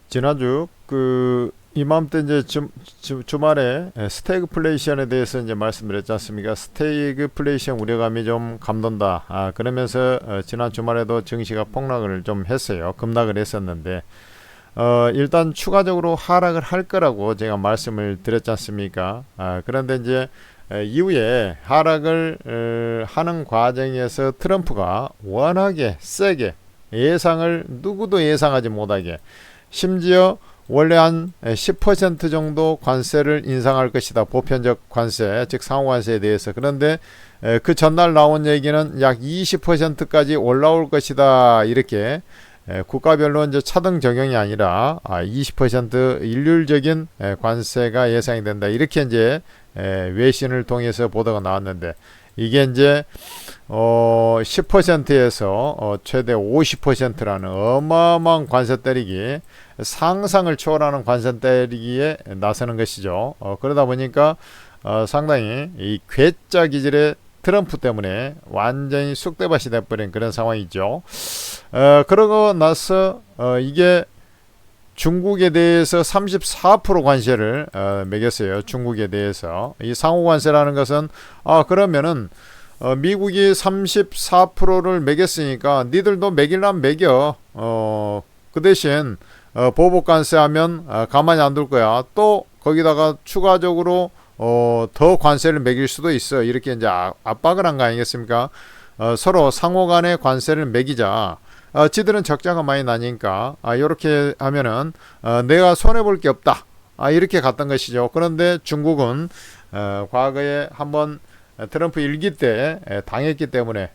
지난주 이맘때 이제 주말에 스태그플레이션에 대해서 이제 말씀드렸지 않습니까? 스태그플레이션 우려감이 좀 감돈다. 그러면서 지난 주말에도 증시가 폭락을 좀 했어요. 급락을 했었는데 일단 추가적으로 하락을 할 거라고 제가 말씀을 드렸지 않습니까? 그런데 이제 이후에 하락을 하는 과정에서 트럼프가 워낙에 세게 예상을 누구도 예상하지 못하게 심지어 원래 한 10% 정도 관세를 인상할 것이다. 보편적 관세, 즉 상호관세에 대해서. 그런데 그 전날 나온 얘기는 약 20%까지 올라올 것이다. 이렇게 국가별로 이제 차등 적용이 아니라 20% 일률적인 관세가 예상이 된다. 이렇게 이제 외신을 통해서 보도가 나왔는데 이게 이제 10%에서 최대 50%라는 어마어마한 관세 때리기, 상상을 초월하는 관세 때리기에 나서는 것이죠. 그러다 보니까 상당히 이 괴짜 기질의 트럼프 때문에 완전히 쑥대밭이 돼버린 그런 상황이죠. 그러고 나서 이게 중국에 대해서 34% 관세를 매겼어요. 중국에 대해서. 이 상호관세라는 것은 그러면은 미국이 34%를 매겼으니까 니들도 매길라면 매겨. 그 대신 보복관세 하면 가만히 안 둘 거야. 또 거기다가 추가적으로 더 관세를 매길 수도 있어. 이렇게 이제 압박을 한 거 아니겠습니까? 서로 상호 간의 관세를 매기자. 지들은 적자가 많이 나니까 이렇게 하면은 내가 손해볼 게 없다. 이렇게 갔던 것이죠. 그런데 중국은 과거에 한번 트럼프 일기 때 당했기 때문에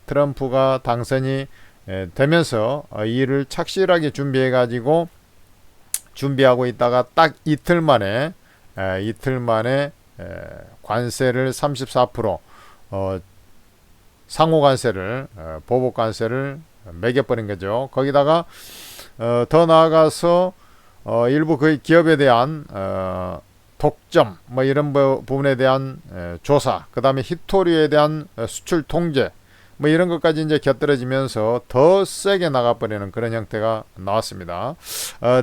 트럼프가 당선이 되면서 이 일을 착실하게 준비해 가지고 준비하고 있다가 딱 이틀 만에 관세를 34% 상호 관세를 보복 관세를 매겨버린 거죠. 거기다가 더 나아가서 일부 그 기업에 대한 독점 뭐 이런 부분에 대한 조사, 그 다음에 히토류에 대한 수출 통제 뭐 이런 것까지 이제 곁들여지면서 더 세게 나가버리는 그런 형태가 나왔습니다.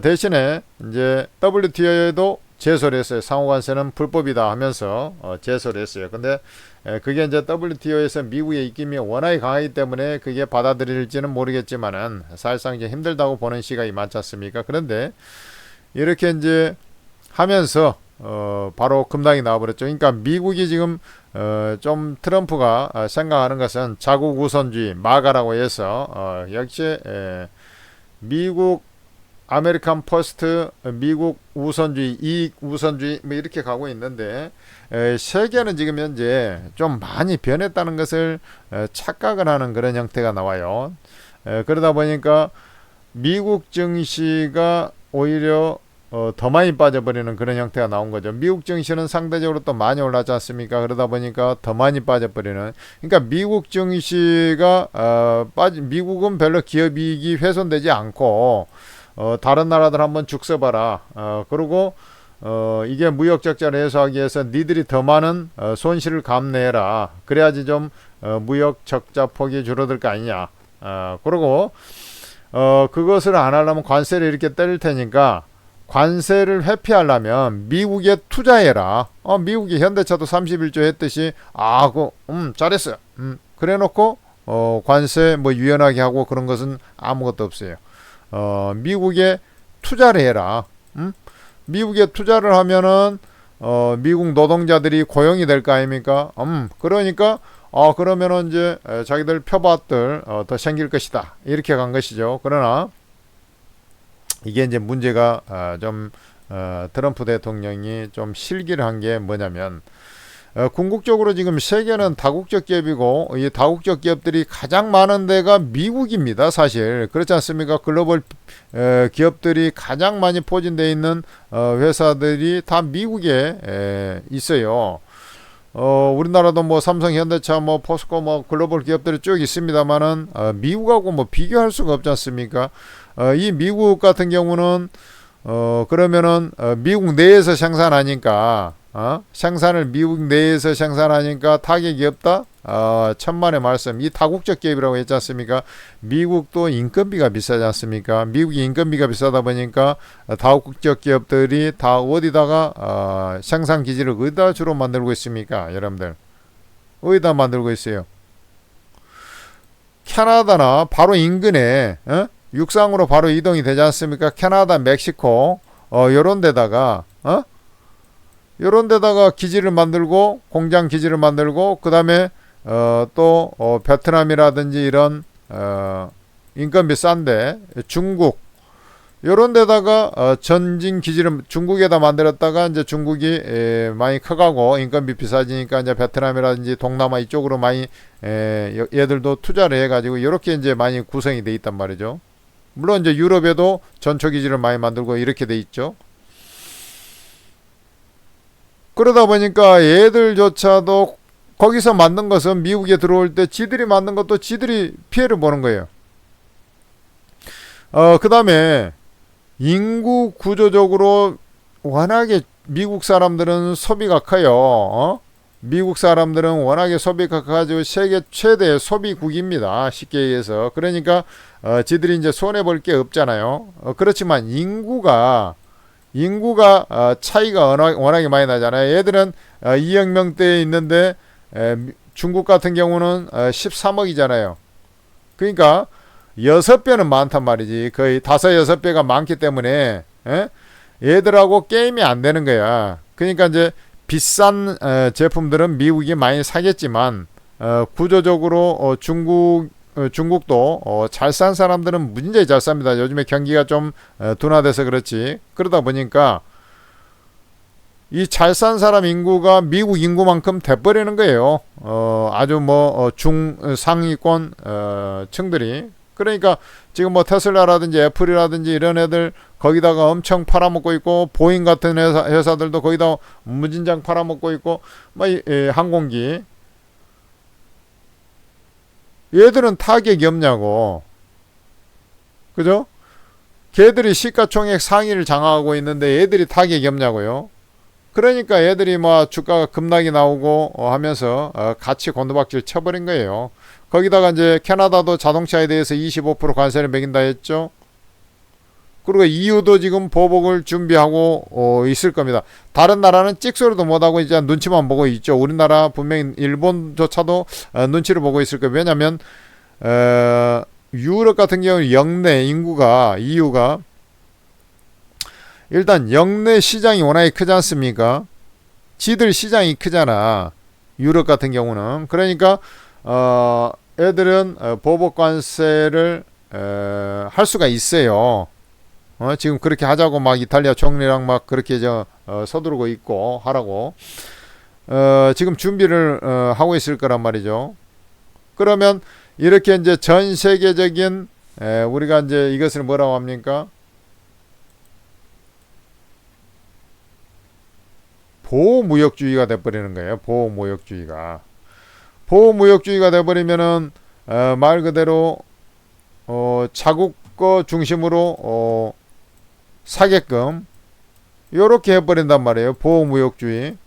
대신에 이제 WTO에도 제소를 했어요. 상호관세는 불법이다 하면서 제소를 했어요. 근데 그게 이제 WTO에서 미국의 입김이 워낙에 강하기 때문에 그게 받아들일지는 모르겠지만은 사실상 이제 힘들다고 보는 시각이 많지 않습니까? 그런데 이렇게 이제 하면서 바로 급락이 나와버렸죠. 그러니까 미국이 지금 좀 트럼프가 생각하는 것은 자국 우선주의 마가라고 해서 역시 미국 아메리칸 퍼스트, 미국 우선주의, 이익 우선주의 뭐 이렇게 가고 있는데 세계는 지금 현재 좀 많이 변했다는 것을 착각을 하는 그런 형태가 나와요. 그러다 보니까 미국 증시가 오히려 더 많이 빠져버리는 그런 형태가 나온 거죠. 미국 증시는 상대적으로 또 많이 올랐지 않습니까? 그러다 보니까 더 많이 빠져버리는. 그러니까 미국 증시가 미국은 별로 기업이익이 훼손되지 않고 다른 나라들 한번 죽 써봐라. 그리고 이게 무역 적자를 해소하기 위해서 니들이 더 많은 손실을 감내해라. 그래야지 좀 무역 적자 폭이 줄어들 거 아니냐. 그리고 그것을 안 하려면 관세를 이렇게 때릴 테니까 관세를 회피하려면 미국에 투자해라. 미국이 현대차도 31조 했듯이 잘했어요. 그래놓고 관세 뭐 유연하게 하고 그런 것은 아무것도 없어요. 미국에 투자를 해라. 미국에 투자를 하면은 미국 노동자들이 고용이 될 거 아닙니까? 그러니까 그러면은 이제 자기들 표밭들 더 생길 것이다. 이렇게 간 것이죠. 그러나 이게 이제 문제가 좀 트럼프 대통령이 좀 실기를 한 게 뭐냐면 궁극적으로 지금 세계는 다국적 기업이고 이 다국적 기업들이 가장 많은 데가 미국입니다. 사실 그렇지 않습니까? 글로벌 기업들이 가장 많이 포진되어 있는 회사들이 다 미국에 있어요. 우리나라도 뭐 삼성, 현대차, 뭐 포스코, 뭐 글로벌 기업들이 쭉 있습니다만은 미국하고 뭐 비교할 수가 없지 않습니까? 이 미국 같은 경우는 그러면은 미국 내에서 생산하니까 생산을 미국 내에서 생산하니까 타격이 없다? 천만의 말씀. 이 다국적 기업이라고 했지 않습니까? 미국도 인건비가 비싸지 않습니까? 미국이 인건비가 비싸다 보니까 다국적 기업들이 다 어디다가 생산 기지를 어디다 주로 만들고 있습니까? 여러분들 어디다 만들고 있어요? 캐나다나 바로 인근에 육상으로 바로 이동이 되지 않습니까? 캐나다, 멕시코 요런 데다가 요런 데다가 기지를 만들고 공장 기지를 만들고 그 다음에 또 베트남이라든지 이런 인건비 싼데 중국 요런 데다가 전진 기지를 중국에다 만들었다가 이제 중국이 많이 커가고 인건비 비싸지니까 이제 베트남이라든지 동남아 이쪽으로 많이 얘들도 투자를 해가지고 이렇게 이제 많이 구성이 돼 있단 말이죠. 물론 이제 유럽에도 전초 기지를 많이 만들고 이렇게 돼 있죠. 그러다 보니까 얘들조차도 거기서 만든 것은 미국에 들어올 때 지들이 만든 것도 지들이 피해를 보는 거예요. 그 다음에 인구 구조적으로 워낙에 미국 사람들은 소비가 커요. 미국 사람들은 워낙에 소비가 커가지고 세계 최대의 소비국입니다. 쉽게 얘기해서. 그러니까 지들이 이제 손해볼 게 없잖아요. 그렇지만 인구가 차이가 워낙에 많이 나잖아요. 얘들은 2억 명대에 있는데 중국 같은 경우는 13억이잖아요. 그러니까 6배는 많단 말이지. 거의 5, 6배가 많기 때문에 얘들하고 게임이 안 되는 거야. 그러니까 이제 비싼 제품들은 미국이 많이 사겠지만 구조적으로 중국도 잘 산 사람들은 무진장이 잘 삽니다. 요즘에 경기가 좀 둔화돼서 그렇지. 그러다 보니까 이 잘 산 사람 인구가 미국 인구만큼 돼버리는 거예요. 아주 뭐 중상위권 층들이. 그러니까 지금 뭐 테슬라라든지 애플이라든지 이런 애들 거기다가 엄청 팔아먹고 있고 보잉 같은 회사들도 거기다 무진장 팔아먹고 있고 뭐 항공기 얘들은 타격이 없냐고. 그죠? 걔들이 시가총액 상위를 장악하고 있는데 얘들이 타격이 없냐고요. 그러니까 얘들이 뭐 주가가 급락이 나오고 하면서 같이 곤두박질 쳐버린 거예요. 거기다가 이제 캐나다도 자동차에 대해서 25% 관세를 매긴다 했죠. 그리고 EU도 지금 보복을 준비하고 있을 겁니다. 다른 나라는 찍소리도 못하고 이제 눈치만 보고 있죠. 우리나라 분명히 일본조차도 눈치를 보고 있을 거예요. 왜냐하면 유럽 같은 경우는 역내 인구가 EU가 일단 역내 시장이 워낙에 크지 않습니까? 지들 시장이 크잖아. 유럽 같은 경우는. 그러니까 애들은 보복 관세를 할 수가 있어요. 지금 그렇게 하자고 막 이탈리아 총리랑 막 그렇게 서두르고 있고 하라고 지금 준비를 하고 있을 거란 말이죠. 그러면 이렇게 이제 전 세계적인 우리가 이제 이것을 뭐라고 합니까? 보호무역주의가 돼버리는 거예요. 보호무역주의가 돼버리면은 말 그대로 자국 거 중심으로 사게끔 요렇게 해버린단 말이에요. 보호무역주의.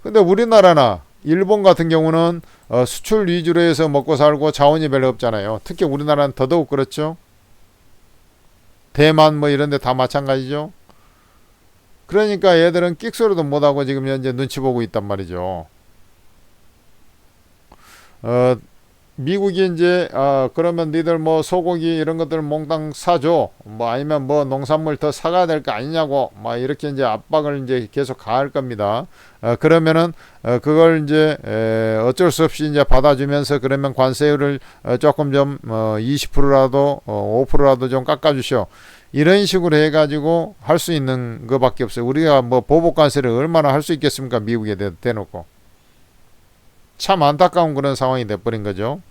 근데 우리나라나 일본 같은 경우는 수출 위주로 해서 먹고 살고 자원이 별로 없잖아요. 특히 우리나라는 더더욱 그렇죠. 대만 뭐 이런 데 다 마찬가지죠. 그러니까 얘들은 끽소리도 못하고 지금 현재 눈치 보고 있단 말이죠. 미국이 이제 그러면 니들 뭐 소고기 이런 것들 몽땅 사줘 뭐 아니면 뭐 농산물 더 사가야 될 거 아니냐고 막 이렇게 이제 압박을 이제 계속 가할 겁니다. 그러면은 그걸 이제 어쩔 수 없이 이제 받아주면서 그러면 관세율을 조금 좀 20%라도 5%라도 좀 깎아주셔. 이런 식으로 해가지고 할 수 있는 것밖에 없어요. 우리가 뭐 보복 관세를 얼마나 할 수 있겠습니까? 미국에 대놓고. 참 안타까운 그런 상황이 돼버린 거죠.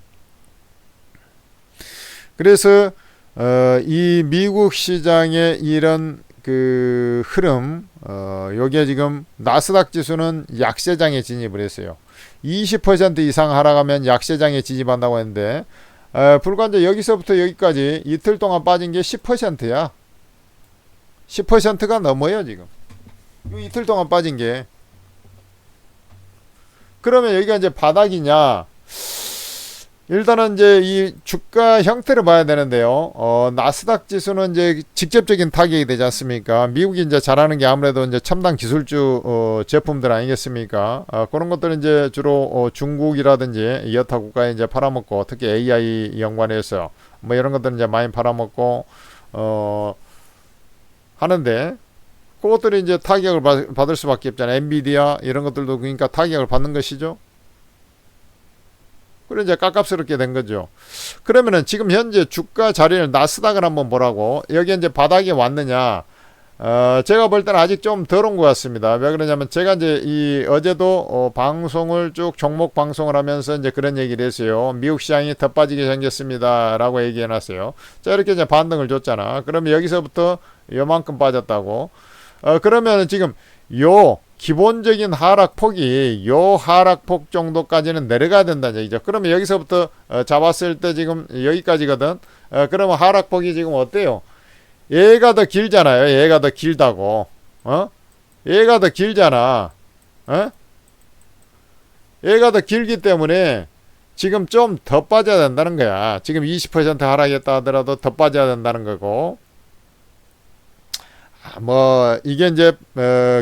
그래서 이 미국 시장의 이런 그 흐름, 요게 지금 나스닥 지수는 약세장에 진입을 했어요. 20% 이상 하락하면 약세장에 진입한다고 했는데 불과 이제 여기서부터 여기까지 이틀 동안 빠진 게 10%야. 10%가 넘어요 지금. 이 이틀 동안 빠진 게 그러면 여기가 이제 바닥이냐? 일단은 이제 이 주가 형태를 봐야 되는데요. 나스닥 지수는 이제 직접적인 타격이 되지 않습니까? 미국이 이제 잘하는 게 아무래도 이제 첨단 기술주 제품들 아니겠습니까? 그런 것들은 이제 주로 중국이라든지 여타 국가에 이제 팔아먹고, 특히 AI 연관해서 뭐 이런 것들은 이제 많이 팔아먹고 하는데, 그것들이 이제 타격을 받을 수밖에 없잖아요. 엔비디아 이런 것들도 그러니까 타격을 받는 것이죠. 그래 이제 깝깝스럽게 된 거죠. 그러면은 지금 현재 주가 자리를 나스닥을 한번 보라고. 여기 이제 바닥에 왔느냐? 제가 볼 때는 아직 좀 덜 온 것 같습니다. 왜 그러냐면 제가 이제 이 어제도 방송을 쭉 종목 방송을 하면서 이제 그런 얘기를 했어요. 미국 시장이 더 빠지게 생겼습니다라고 얘기해 놨어요. 자, 이렇게 이제 반등을 줬잖아. 그러면 여기서부터 요만큼 빠졌다고. 그러면 지금 요 기본적인 하락폭이 요 하락폭 정도까지는 내려가야 된다는 얘기죠. 그러면 여기서부터 잡았을 때 지금 여기까지거든. 그러면 하락폭이 지금 어때요? 얘가 더 길잖아요. 얘가 더 길다고. 얘가 더 길잖아. 얘가 더 길기 때문에 지금 좀 더 빠져야 된다는 거야. 지금 20% 하락했다 하더라도 더 빠져야 된다는 거고. 뭐 이게 이제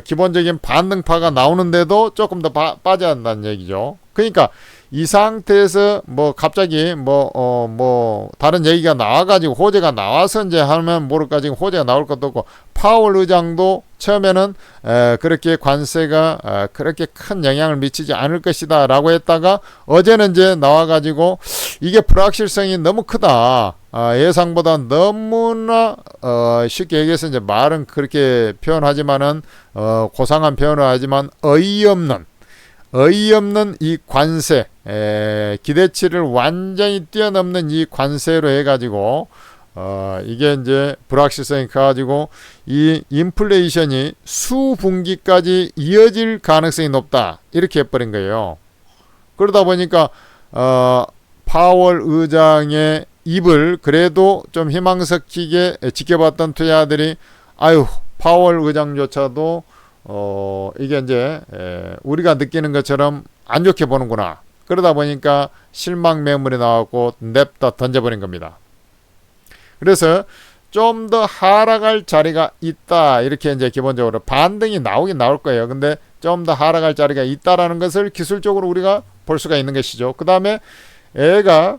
기본적인 반등파가 나오는데도 조금 더 빠져야 한다는 얘기죠. 그러니까 이 상태에서 뭐 갑자기 뭐 다른 얘기가 나와가지고 호재가 나와서 이제 하면 모를까, 지금 호재가 나올 것도 없고, 파월 의장도 처음에는 그렇게 관세가 그렇게 큰 영향을 미치지 않을 것이다 라고 했다가 어제는 이제 나와가지고 이게 불확실성이 너무 크다. 예상보다 너무나 쉽게 얘기해서 이제 말은 그렇게 표현하지만은 고상한 표현을 하지만 어이없는 이 관세, 기대치를 완전히 뛰어넘는 이 관세로 해가지고 이게 이제 불확실성이 커가지고 이 인플레이션이 수분기까지 이어질 가능성이 높다, 이렇게 해버린 거예요. 그러다 보니까 파월 의장의 입을 그래도 좀 희망스럽게 지켜봤던 투자자들이 아유, 파월 의장조차도 이게 이제 우리가 느끼는 것처럼 안 좋게 보는구나. 그러다 보니까 실망 매물이 나왔고 냅다 던져버린 겁니다. 그래서 좀 더 하락할 자리가 있다, 이렇게 이제 기본적으로 반등이 나오긴 나올 거예요. 근데 좀 더 하락할 자리가 있다라는 것을 기술적으로 우리가 볼 수가 있는 것이죠. 그 다음에 애가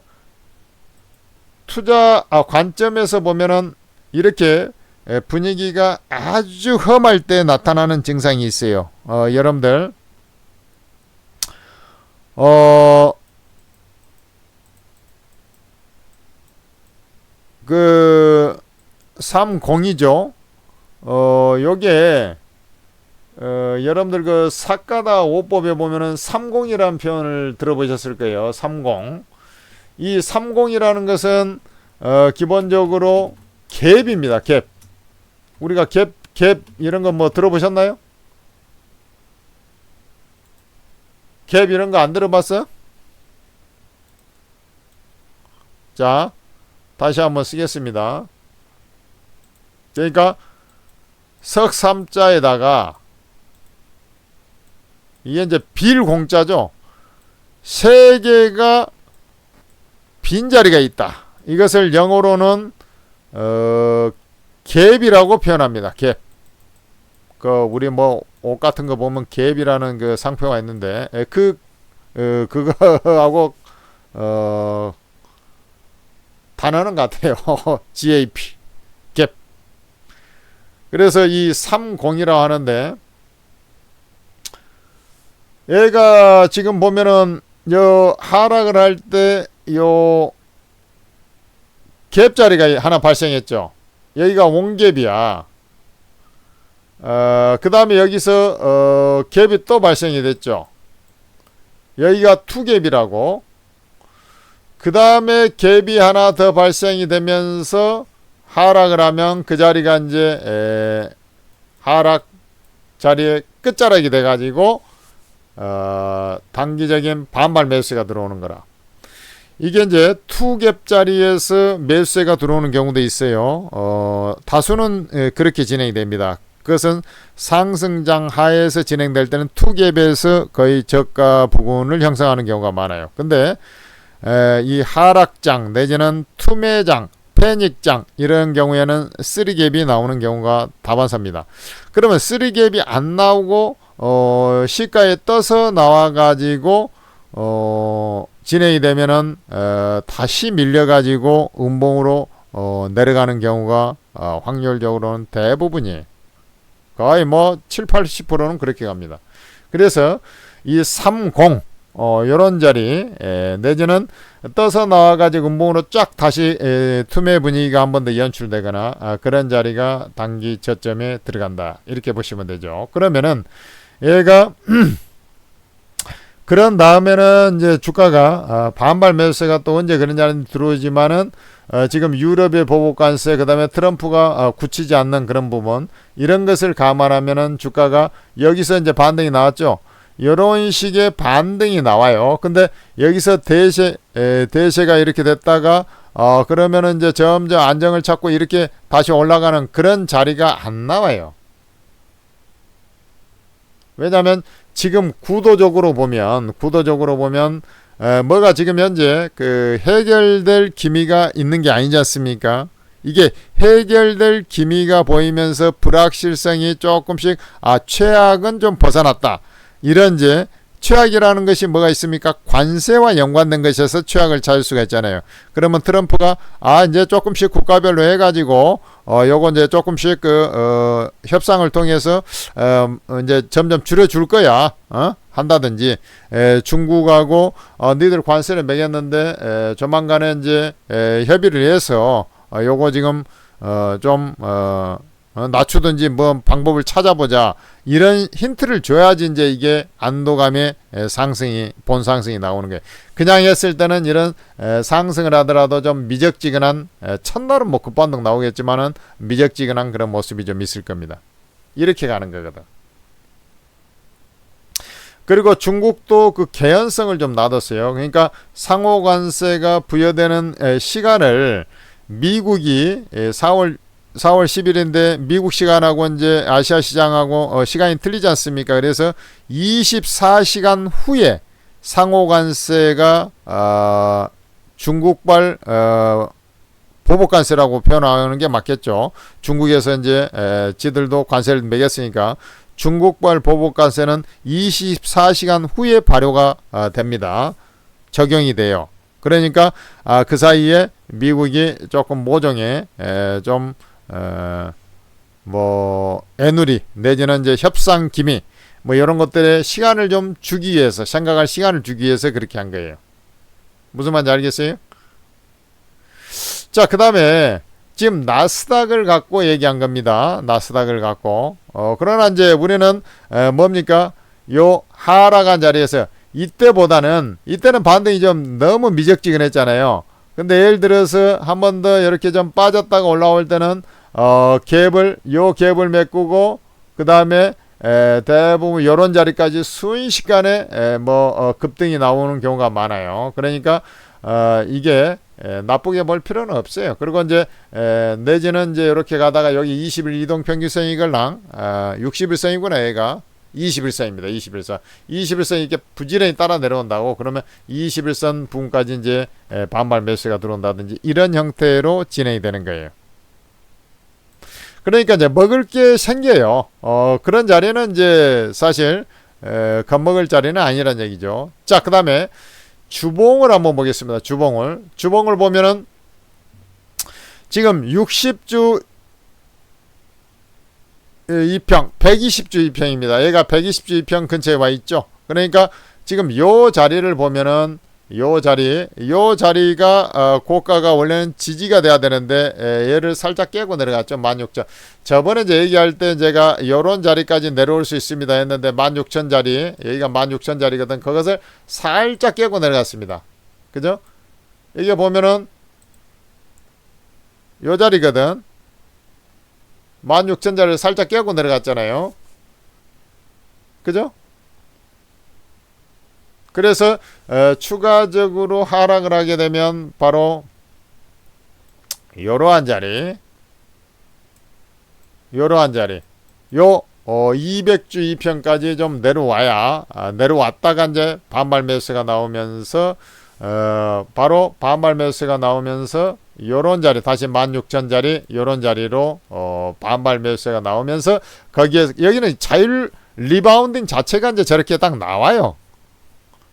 투자 관점에서 보면은 이렇게 분위기가 아주 험할 때 나타나는 증상이 있어요. 여러분들 그 30이죠. 요게 여러분들 그 사카다 5법에 보면은 30이라는 표현을 들어보셨을 거예요. 30. 이 30이라는 것은 기본적으로 갭입니다. 갭. 우리가 갭 이런 거 뭐 들어보셨나요? 갭 이런 거 안 들어봤어요? 자, 다시 한번 쓰겠습니다. 그러니까 석삼자에다가 이게 이제 빌공짜죠. 세 개가 빈자리가 있다. 이것을 영어로는 갭이라고 표현합니다. 갭. 우리 뭐 옷 같은 거 보면 갭이라는 그 상표가 있는데 그거하고 단어는 같아요. GAP. 갭. 그래서 이 30이라고 하는데 얘가 지금 보면은 요 하락을 할 때 요 갭 자리가 하나 발생했죠. 여기가 원갭이야. 그 다음에 여기서 갭이 또 발생이 됐죠. 여기가 투갭이라고. 그 다음에 갭이 하나 더 발생이 되면서 하락을 하면 그 자리가 이제 하락 자리의 끝자락이 돼가지고 단기적인 반발 매수가 들어오는 거라. 이게 이제 투갭 자리에서 매수세가 들어오는 경우도 있어요. 다수는 그렇게 진행이 됩니다. 그것은 상승장 하에서 진행될 때는 투갭에서 거의 저가 부근을 형성하는 경우가 많아요. 근데 이 하락장 내지는 투매장, 패닉장 이런 경우에는 3갭이 나오는 경우가 다반사입니다. 그러면 3갭이 안 나오고 시가에 떠서 나와가지고 진행이 되면은 다시 밀려가지고 음봉으로 내려가는 경우가 확률적으로는 대부분이에요. 거의 뭐 7, 80%는 그렇게 갑니다. 그래서 이 30 요런 자리 내지는 떠서 나와가지고 음봉으로 쫙 다시 투매 분위기가 한 번 더 연출되거나 그런 자리가 단기 저점에 들어간다 이렇게 보시면 되죠. 그러면은 얘가 그런 다음에는 이제 주가가 반발 매수세가 또 언제 그런 자리 들어오지만은 지금 유럽의 보복 관세 그다음에 트럼프가 굳히지 않는 그런 부분 이런 것을 감안하면은 주가가 여기서 이제 반등이 나왔죠. 이런 식의 반등이 나와요. 근데 여기서 대세가 이렇게 됐다가 그러면은 이제 점점 안정을 찾고 이렇게 다시 올라가는 그런 자리가 안 나와요. 왜냐하면 지금 구도적으로 보면 뭐가 지금 현재 그 해결될 기미가 있는 게 아니지 않습니까? 이게 해결될 기미가 보이면서 불확실성이 조금씩 최악은 좀 벗어났다. 이런 이제 최악이라는 것이 뭐가 있습니까? 관세와 연관된 것에서 최악을 찾을 수가 있잖아요. 그러면 트럼프가 이제 조금씩 국가별로 해가지고 요거 이제 조금씩 협상을 통해서 이제 점점 줄여줄 거야. 한다든지 중국하고 너희들 관세를 매겼는데 조만간에 이제 협의를 해서 요거 지금 좀 낮추든지 뭐 방법을 찾아보자 이런 힌트를 줘야지 이제 이게 안도감의 상승이 본상승이 나오는 거예요. 그냥 했을 때는 이런 상승을 하더라도 좀 미적지근한 첫날은 뭐 급반등 나오겠지만은 미적지근한 그런 모습이 좀 있을 겁니다. 이렇게 가는 거거든. 그리고 중국도 그 개연성을 좀 놔뒀어요. 그러니까 상호관세가 부여되는 시간을 미국이 4월 10일인데 미국 시간하고 이제 아시아 시장하고 시간이 틀리지 않습니까? 그래서 24시간 후에 상호관세가 중국발 보복관세라고 표현하는 게 맞겠죠. 중국에서 이제 지들도 관세를 매겼으니까 중국발 보복관세는 24시간 후에 발효가 됩니다. 적용이 돼요. 그러니까 그 사이에 미국이 조금 모종의 좀 뭐 애누리 내지는 이제 협상 기미 뭐 이런 것들에 시간을 좀 주기 위해서 생각할 시간을 주기 위해서 그렇게 한 거예요. 무슨 말인지 알겠어요? 자, 그 다음에 지금 나스닥을 갖고 얘기한 겁니다. 나스닥을 갖고 그러나 이제 우리는 뭡니까? 요 하락한 자리에서 이때는 반등이 좀 너무 미적지근했잖아요. 근데 예를 들어서 한 번 더 이렇게 좀 빠졌다가 올라올 때는 갭을 메꾸고 그 다음에 대부분 이런 자리까지 순식간에 급등이 나오는 경우가 많아요. 그러니까 이게 나쁘게 볼 필요는 없어요. 그리고 이제 내지는 이제 이렇게 가다가 여기 20일 이동평균선 이걸랑 60일선이구나 얘가 21선입니다. 21선. 21선 이렇게 부지런히 따라 내려온다고 그러면 21선 부분까지 이제 반발 매수가 들어온다든지 이런 형태로 진행이 되는 거예요. 그러니까 이제 먹을 게 생겨요. 그런 자리는 이제 사실 겁먹을 자리는 아니란 얘기죠. 자, 그 다음에 주봉을 한번 보겠습니다. 주봉을 보면은 지금 60주 2평, 120주 2평입니다. 얘가 120주 2평 근처에 와 있죠. 그러니까 지금 요 자리를 보면은 요 자리가 고가가 원래는 지지가 돼야 되는데 얘를 살짝 깨고 내려갔죠. 16,000. 저번에 이제 얘기할 때 제가 요런 자리까지 내려올 수 있습니다 했는데 16,000 자리, 여기가 16,000 자리거든. 그것을 살짝 깨고 내려갔습니다. 그죠? 이게 보면은 요 자리거든. 16,000 자리를 살짝 깨고 내려갔잖아요. 그죠? 그래서 추가적으로 하락을 하게 되면 바로 이러한 자리 요 200주 이평까지 좀 내려와야 내려왔다가 이제 반발 매수가 나오면서 바로 반발 매수가 나오면서 요런 자리 다시 16,000자리 요런 자리로 반발 매수가 나오면서 거기에 여기는 자율 리바운딩 자체가 이제 저렇게 딱 나와요.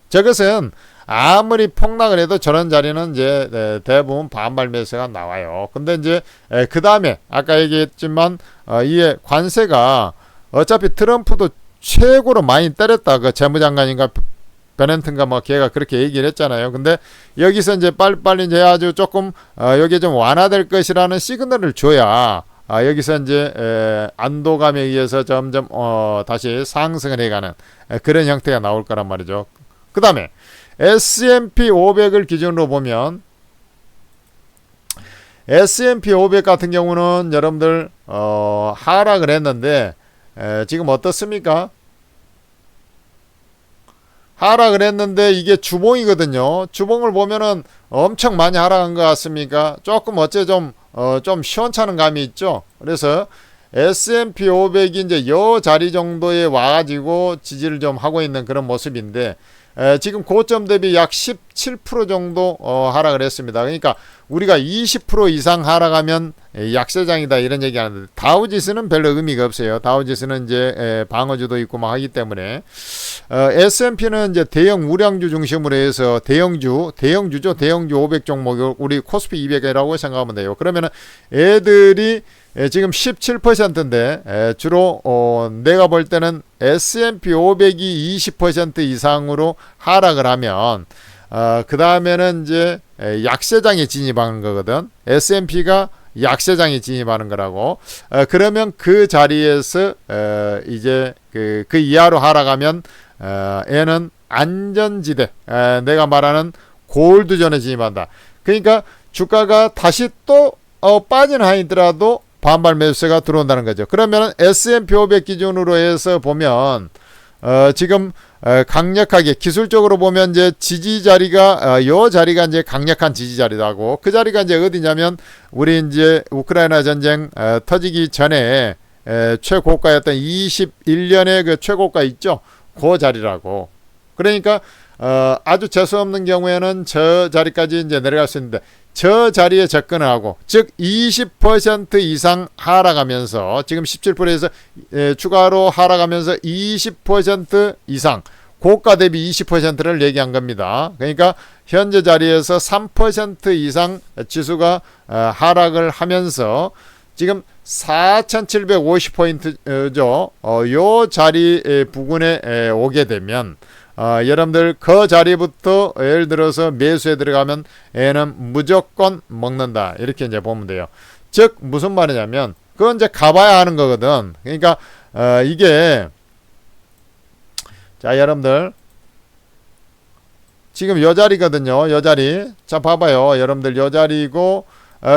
저것은 아무리 폭락을 해도 저런 자리는 이제 대부분 반발 매수가 나와요. 근데 이제 그 다음에 아까 얘기했지만 이게 관세가 어차피 트럼프도 최고로 많이 때렸다. 그 재무장관인가 베넨튼가 뭐 걔가 그렇게 얘기를 했잖아요. 근데 여기서 이제 빨리빨리 이제 아주 조금 여기 좀 완화될 것이라는 시그널을 줘야 여기서 이제 안도감에 의해서 점점 다시 상승을 해가는 그런 형태가 나올 거란 말이죠. 그 다음에 S&P 500을 기준으로 보면 S&P 500 같은 경우는 여러분들 하락을 했는데 지금 어떻습니까? 하락을 했는데 이게 주봉이거든요. 주봉을 보면은 엄청 많이 하락한 것 같습니까? 조금 어째 좀 시원찮은 감이 있죠. 그래서 S&P 500이 이제 요 자리 정도에 와가지고 지지를 좀 하고 있는 그런 모습인데 지금 고점 대비 약 17% 정도 하락을 했습니다. 그러니까 우리가 20% 이상 하락하면 약세장이다 이런 얘기 하는데 다우지수는 별로 의미가 없어요. 다우지수는 이제 방어주도 있고 막 하기 때문에 S&P는 이제 대형 우량주 중심으로 해서 대형주죠. 대형주 500 종목 우리 코스피 200이라고 생각하면 돼요. 그러면은 애들이 지금 17%인데 주로 내가 볼 때는 S&P 500이 20% 이상으로 하락을 하면 그 다음에는 이제 약세장에 진입하는 거거든. S&P가 약세장에 진입하는 거라고. 그러면 그 자리에서 이제 그 이하로 하락하면 얘는 안전지대, 내가 말하는 골드존에 진입한다. 그러니까 주가가 다시 또 빠지는 한이더라도 반발 매수세가 들어온다는 거죠. 그러면 S&P 500 기준으로 해서 보면 지금 강력하게 기술적으로 보면 이제 지지 자리가 요 자리가 이제 강력한 지지 자리라고. 그 자리가 이제 어디냐면 우리 이제 우크라이나 전쟁 터지기 전에 최고가였던 21년의 그 최고가 있죠. 그 자리라고. 그러니까 아주 재수 없는 경우에는 저 자리까지 이제 내려갈 수 있는데 저 자리에 접근을 하고 즉 20% 이상 하락하면서 지금 17%에서 추가로 하락하면서 20% 이상 고가 대비 20%를 얘기한 겁니다. 그러니까 현재 자리에서 3% 이상 지수가 하락을 하면서 지금 4,750포인트죠. 요 자리 부근에 오게 되면 여러분들 그 자리부터 예를 들어서 매수에 들어가면 얘는 무조건 먹는다 이렇게 이제 보면 돼요. 즉 무슨 말이냐면 그건 이제 가봐야 하는 거거든. 그러니까 이게 자 여러분들 지금 요 자리거든요. 요 자리 자 봐봐요. 여러분들 요 자리고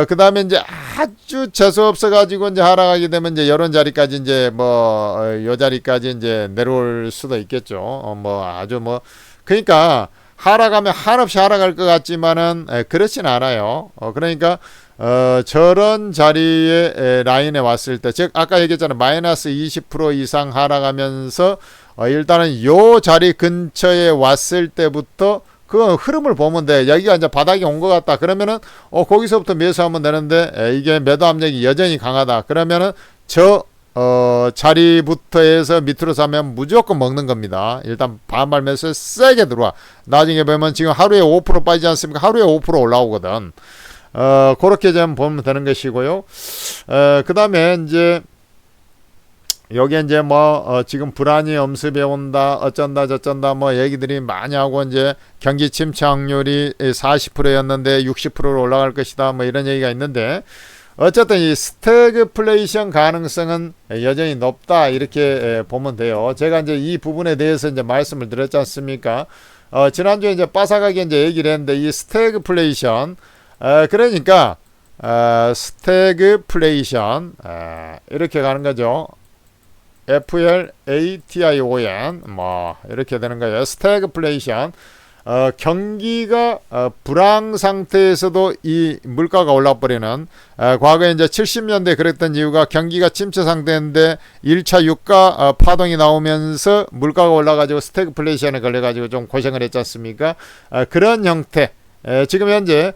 그 다음에 이제 아주 재수 없어가지고 이제 하락하게 되면 이제 이런 자리까지 이제 요 자리까지 이제 내려올 수도 있겠죠. 아주 그러니까 하락하면 한없이 하락할 것 같지만은 그렇진 않아요. 그러니까 저런 자리에 라인에 왔을 때, 즉 아까 얘기했잖아요. 마이너스 20% 이상 하락하면서 일단은 요 자리 근처에 왔을 때부터 그 흐름을 보면 돼. 여기가 이제 바닥이 온 것 같다. 그러면은 거기서부터 매수하면 되는데 이게 매도 압력이 여전히 강하다. 그러면은 저 자리부터 해서 밑으로 사면 무조건 먹는 겁니다. 일단 반발 매수에 세게 들어와. 나중에 보면 지금 하루에 5% 빠지지 않습니까? 하루에 5% 올라오거든. 그렇게 좀 보면 되는 것이고요. 그 다음에 이제 여기 이제 지금 불안이 엄습해 온다, 어쩐다, 저쩐다, 얘기들이 많이 하고, 이제 경기 침체 확률이 40%였는데 60%로 올라갈 것이다, 이런 얘기가 있는데, 어쨌든 이 스태그플레이션 가능성은 여전히 높다, 이렇게 보면 돼요. 제가 이제 이 부분에 대해서 이제 말씀을 드렸지 않습니까? 지난주에 이제 빠삭하게 이제 얘기를 했는데, 이 스태그플레이션, 그러니까, 스태그플레이션, 이렇게 가는 거죠. FLATION 이렇게 되는 거예요. 스태그플레이션. 경기가 불황 상태에서도 이 물가가 올라버리는, 과거에 이제 70년대 그랬던 이유가 경기가 침체 상태인데 1차 유가 파동이 나오면서 물가가 올라가지고 스태그플레이션에 걸려가지고 좀 고생을 했지 않습니까? 그런 형태. 지금 현재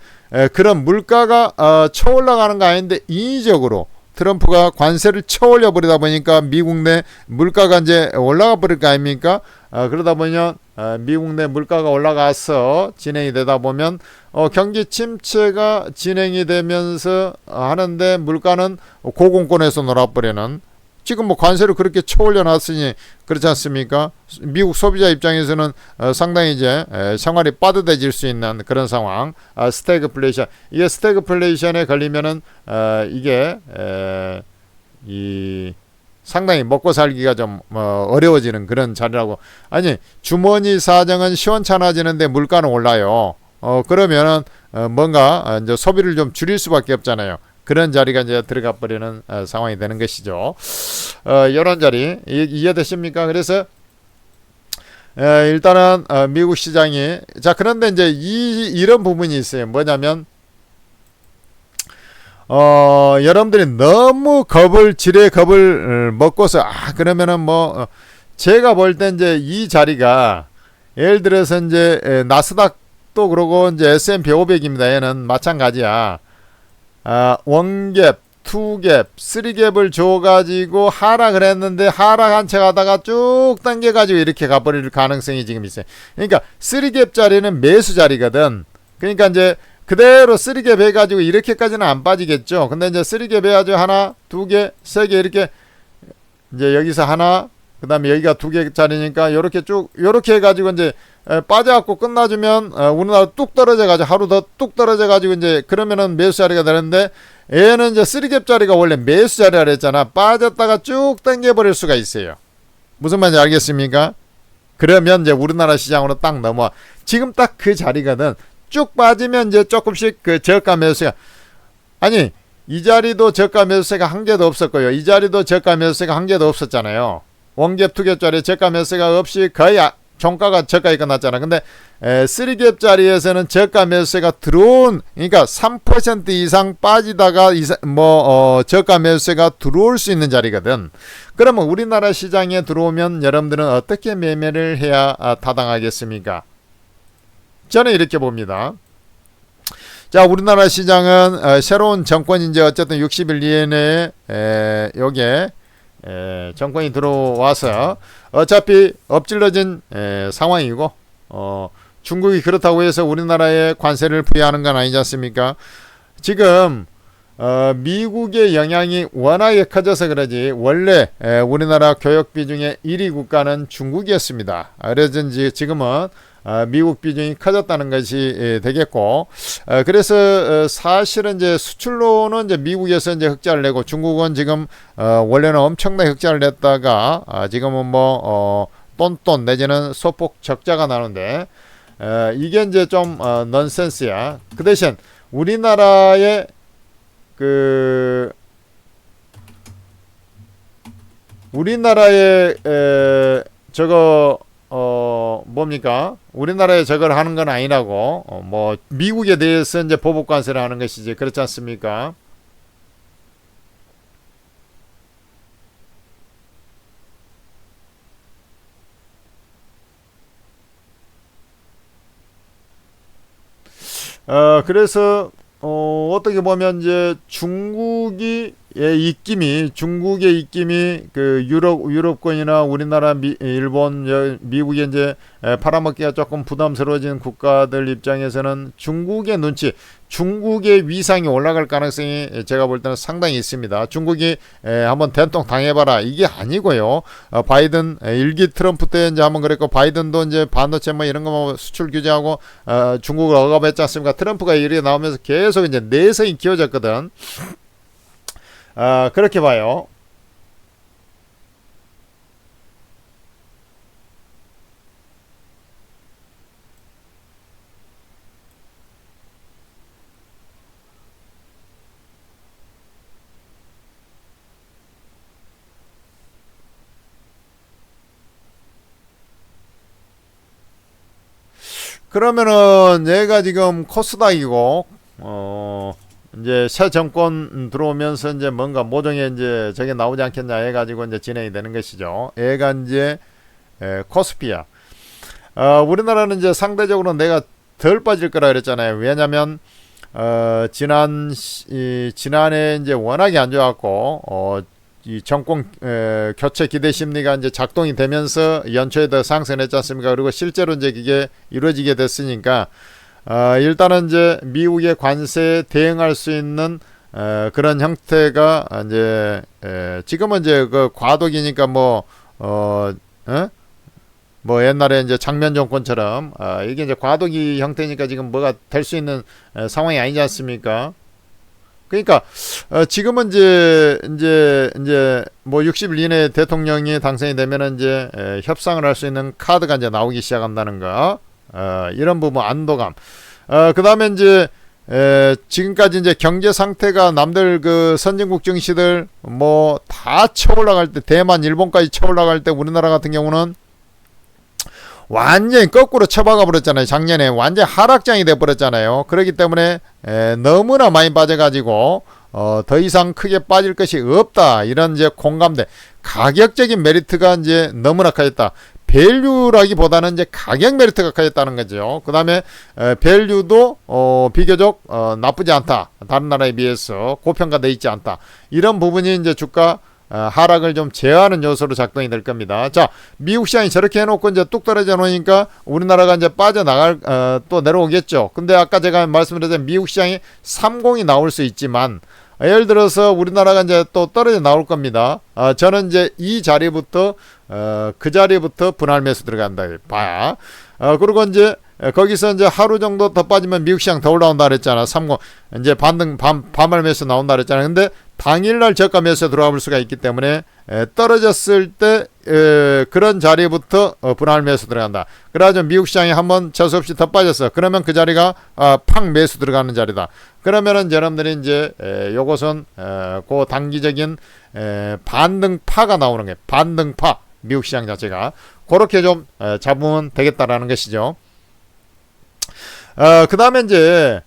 그런 물가가 쳐 올라가는 거 아닌데 인위적으로 트럼프가 관세를 쳐 올려 버리다 보니까 미국 내 물가가 이제 올라가 버릴 거 아닙니까? 그러다 보면 미국 내 물가가 올라가서 진행이 되다 보면 경기 침체가 진행이 되면서 하는데 물가는 고공권에서 놀아버리는, 지금 뭐 관세를 그렇게 쳐 올려놨으니 그렇지 않습니까? 미국 소비자 입장에서는 상당히 이제 생활이 빠듯해질 수 있는 그런 상황. 스태그플레이션, 이게 스태그플레이션에 걸리면은 이게 이 상당히 먹고 살기가 좀 어려워지는 그런 자리라고. 아니, 주머니 사정은 시원찮아지는데 물가는 올라요. 그러면은 뭔가 이제 소비를 좀 줄일 수밖에 없잖아요. 그런 자리가 이제 들어가 버리는 상황이 되는 것이죠. 이런 자리 이해되십니까? 그래서 일단은 미국 시장이, 자, 그런데 이제 이런 부분이 있어요. 뭐냐면 여러분들이 너무 지레 겁을 먹고서 그러면은 뭐 제가 볼 때 이제 이 자리가 예를 들어서 이제 나스닥도 그러고 이제 S&P 500입니다. 얘는 마찬가지야. 원갭, 투갭, 쓰리갭을 줘가지고 하락을 했는데 하락한 채 가다가 쭉 당겨가지고 이렇게 가버릴 가능성이 지금 있어요. 그러니까 쓰리갭 자리는 매수 자리거든. 그러니까 이제 그대로 쓰리갭 해가지고 이렇게까지는 안 빠지겠죠. 근데 이제 쓰리갭 해가지고 하나, 두 개, 세 개 이렇게 이제 여기서 하나, 그 다음에 여기가 두 개짜리니까 요렇게 쭉 요렇게 해가지고 이제 빠져갖고 끝나주면 우리나라 뚝 떨어져가지고 하루 더 뚝 떨어져가지고 이제 그러면은 매수 자리가 되는데, 얘는 이제 쓰리갭 자리가 원래 매수 자리라 그랬잖아. 빠졌다가 쭉 당겨버릴 수가 있어요. 무슨 말인지 알겠습니까? 그러면 이제 우리나라 시장으로 딱 넘어와. 지금 딱 그 자리거든. 쭉 빠지면 이제 조금씩 그 저가 매수가, 아니 이 자리도 저가 매수세가 한 개도 없었고요. 이 자리도 저가 매수세가 한 개도 없었잖아요. 원갭 투갭짜리 저가 매수세가 없이 거의 종가가 저가에 끝났잖아. 근데 3갭 자리에서는 저가 매수세가 들어온, 그러니까 3% 이상 빠지다가 저가 매수세가 들어올 수 있는 자리거든. 그러면 우리나라 시장에 들어오면 여러분들은 어떻게 매매를 해야 타당하겠습니까? 저는 이렇게 봅니다. 자, 우리나라 시장은 새로운 정권이 이제 어쨌든 60일 이내에 요게 정권이 들어와서 어차피 엎질러진 상황이고, 중국이 그렇다고 해서 우리나라에 관세를 부여하는 건 아니지 않습니까? 지금 미국의 영향이 워낙에 커져서 그러지 원래 우리나라 교역 비중의 1위 국가는 중국이었습니다. 그래서 지금은 미국 비중이 커졌다는 것이 되겠고, 그래서 사실은 이제 수출로는 이제 미국에서 이제 흑자를 내고, 중국은 지금 원래는 엄청나게 흑자를 냈다가 지금은 뭐 똔똔 내지는 소폭 적자가 나는데, 이게 이제 좀 넌센스야. 그 대신 우리나라의 저거 뭡니까? 우리나라에 저걸 하는 건 아니라고. 뭐 미국에 대해서 이제 보복 관세를 하는 것이지, 그렇지 않습니까? 그래서 어떻게 보면 이제 중국의 입김이 그 유럽권이나 우리나라, 일본, 미국의 이제 팔아먹기가 조금 부담스러워진 국가들 입장에서는 중국의 눈치, 중국의 위상이 올라갈 가능성이 제가 볼 때는 상당히 있습니다. 중국이 한번 된통 당해봐라 이게 아니고요. 바이든 일기 트럼프 때 이제 한번 그랬고, 바이든도 이제 반도체 뭐 이런 거 수출 규제하고 중국을 억압했지 않습니까? 트럼프가 이렇게 나오면서 계속 이제 내성이 키워졌거든. 그렇게 봐요. 그러면은 얘가 지금 코스닥이고 이제 새 정권 들어오면서 이제 뭔가 모종의 이제 저게 나오지 않겠냐 해가지고 이제 진행이 되는 것이죠. 얘가 이제 코스피야. 우리나라는 이제 상대적으로 내가 덜 빠질 거라 그랬잖아요. 왜냐면 지난해 이제 워낙에 안 좋았고 이 정권 교체 기대 심리가 이제 작동이 되면서 연초에 더 상승했지 않습니까? 그리고 실제로 이제 그게 이루어지게 됐으니까 일단은 이제 미국의 관세에 대응할 수 있는 그런 형태가 이제 지금은 이제 그 과도기니까 뭐 옛날에 이제 장면 정권처럼 이게 이제 과도기 형태니까 지금 뭐가 될 수 있는 상황이 아니지 않습니까? 그러니까 지금은 이제 뭐 60일 이내에 대통령이 당선이 되면은 이제 협상을 할 수 있는 카드가 이제 나오기 시작한다는 거. 이런 부분 안도감. 그다음에 이제 지금까지 이제 경제 상태가 남들 그 선진국 증시들 뭐 다 쳐 올라갈 때 대만, 일본까지 쳐 올라갈 때 우리나라 같은 경우는 완전히 거꾸로 쳐박아 버렸잖아요. 작년에 완전 하락장이 돼 버렸잖아요. 그렇기 때문에 너무나 많이 빠져가지고 더 이상 크게 빠질 것이 없다. 이런 이제 공감대, 가격적인 메리트가 이제 너무나 커졌다. 밸류라기보다는 이제 가격 메리트가 커졌다는 거죠. 그 다음에 밸류도 비교적 나쁘지 않다. 다른 나라에 비해서 고평가되어 있지 않다. 이런 부분이 이제 주가 하락을 좀 제어하는 요소로 작동이 될 겁니다. 자, 미국 시장이 저렇게 해놓고 이제 뚝 떨어져 놓으니까 우리나라가 이제 빠져나갈 또 내려오겠죠. 근데 아까 제가 말씀드렸던 미국 시장이 30이 나올 수 있지만 예를 들어서 우리나라가 이제 또 떨어져 나올 겁니다. 저는 이제 이 자리부터 그 자리부터 분할 매수 들어간다 봐야. 그리고 이제 거기서 이제 하루 정도 더 빠지면 미국 시장 더 올라온다 그랬잖아. 30 이제 반말 매수 나온다 그랬잖아. 근데 당일날 저가 매수 들어가 볼 수가 있기 때문에 떨어졌을 때 그런 자리부터 분할 매수 들어간다. 그래가지고 미국 시장이 한번 저수 없이 더 빠졌어. 그러면 그 자리가 팍 매수 들어가는 자리다. 그러면은 여러분들이 이제 요것은 그 단기적인 반등파가 나오는 거예요. 반등파. 미국 시장 자체가 그렇게 좀 잡으면 되겠다라는 것이죠. 그 다음에 이제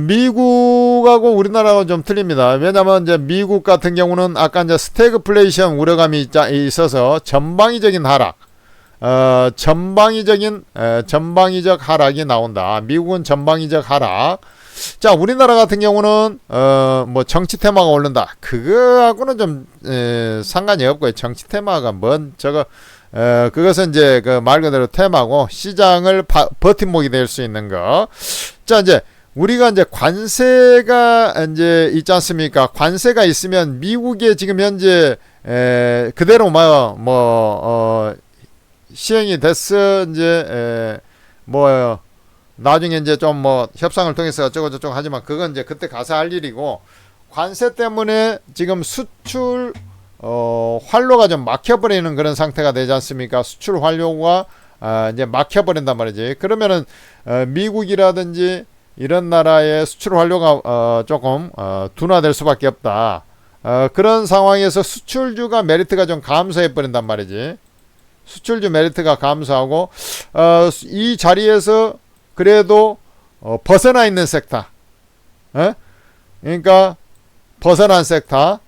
미국하고 우리나라가 좀 틀립니다. 왜냐하면 이제 미국 같은 경우는 아까 이제 스태그플레이션 우려감이 있어서 전방위적인 하락, 전방위적 하락이 나온다. 미국은 전방위적 하락. 자, 우리나라 같은 경우는 뭐 정치 테마가 오른다. 그거하고는 좀 상관이 없고요. 정치 테마가 그것은 이제 그 말 그대로 테마고 시장을 버팀목이 될 수 있는 거. 자, 이제 우리가 이제 관세가 이제 있지 않습니까? 관세가 있으면 미국에 지금 현재 그대로 시행이 됐어. 이제 나중에 이제 좀 협상을 통해서 어쩌고저쩌고 하지만 그건 이제 그때 가서 할 일이고, 관세 때문에 지금 수출 활로가 좀 막혀버리는 그런 상태가 되지 않습니까? 수출 활로가 이제 막혀버린단 말이지. 그러면은 미국이라든지 이런 나라의 수출 활로가 조금 둔화될 수밖에 없다. 그런 상황에서 수출주가 메리트가 좀 감소해버린단 말이지. 수출주 메리트가 감소하고 이 자리에서 그래도 벗어나 있는 섹터, 그러니까 벗어난 섹터,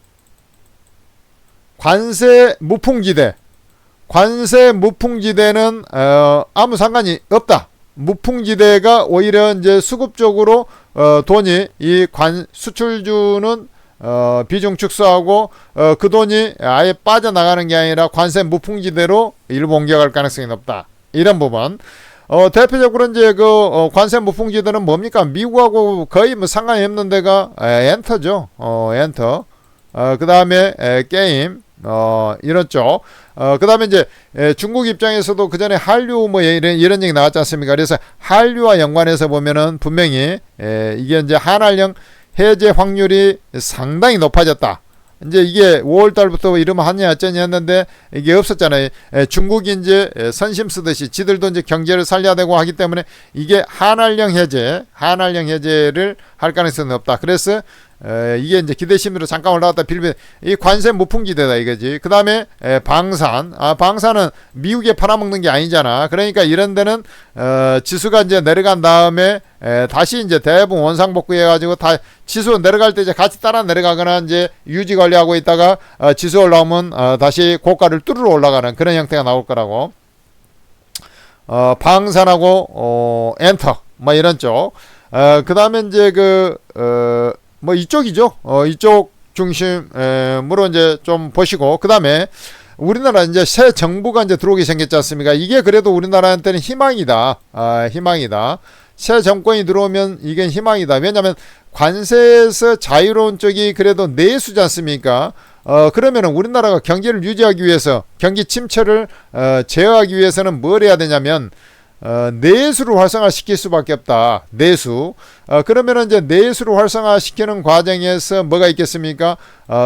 관세 무풍지대는 아무 상관이 없다. 무풍지대가 오히려 이제 수급적으로 돈이 수출주는 비중 축소하고 그 돈이 아예 빠져나가는 게 아니라 관세 무풍지대로 일부 옮겨갈 가능성이 높다. 이런 부분. 대표적으로 이제 관세 무풍지대는 뭡니까? 미국하고 거의 상관이 없는 데가 엔터죠. 엔터. 그 다음에 게임. 이런 쪽. 그 다음에 이제 중국 입장에서도 그 전에 한류 이런 얘기 나왔지 않습니까? 그래서 한류와 연관해서 보면은 분명히 이게 이제 한한령 해제 확률이 상당히 높아졌다. 이제 이게 5월달부터 이러면 하냐 어쩌냐 했는데 이게 없었잖아요. 중국이 이제 선심 쓰듯이 지들도 이제 경제를 살려야 되고 하기 때문에 이게 한한령 해제를 할 가능성이 없다. 그래서 이게 이제 기대심으로 잠깐 올라갔다 빌리핀 이 관세 무풍지대다 이거지. 그 다음에 방산. 방산은 미국에 팔아먹는 게 아니잖아. 그러니까 이런 데는 지수가 이제 내려간 다음에 다시 이제 대부분 원상복구해가지고 다 지수 내려갈 때 이제 같이 따라 내려가거나 이제 유지 관리하고 있다가 지수 올라오면 다시 고가를 뚫으러 올라가는 그런 형태가 나올 거라고. 방산하고 엔터 뭐 이런 쪽. 그 다음에 이제 뭐 이쪽이죠. 이쪽 중심으로 이제 좀 보시고, 그 다음에 우리나라 이제 새 정부가 이제 들어오게 생겼지 않습니까? 이게 그래도 우리나라한테는 희망이다. 희망이다. 새 정권이 들어오면 이게 희망이다. 왜냐하면 관세에서 자유로운 쪽이 그래도 내수지 않습니까? 그러면은 우리나라가 경기를 유지하기 위해서 경기 침체를 제어하기 위해서는 뭘 해야 되냐면 내수를 활성화시킬 수밖에 없다. 내수. 그러면은 이제 내수를 활성화시키는 과정에서 뭐가 있겠습니까?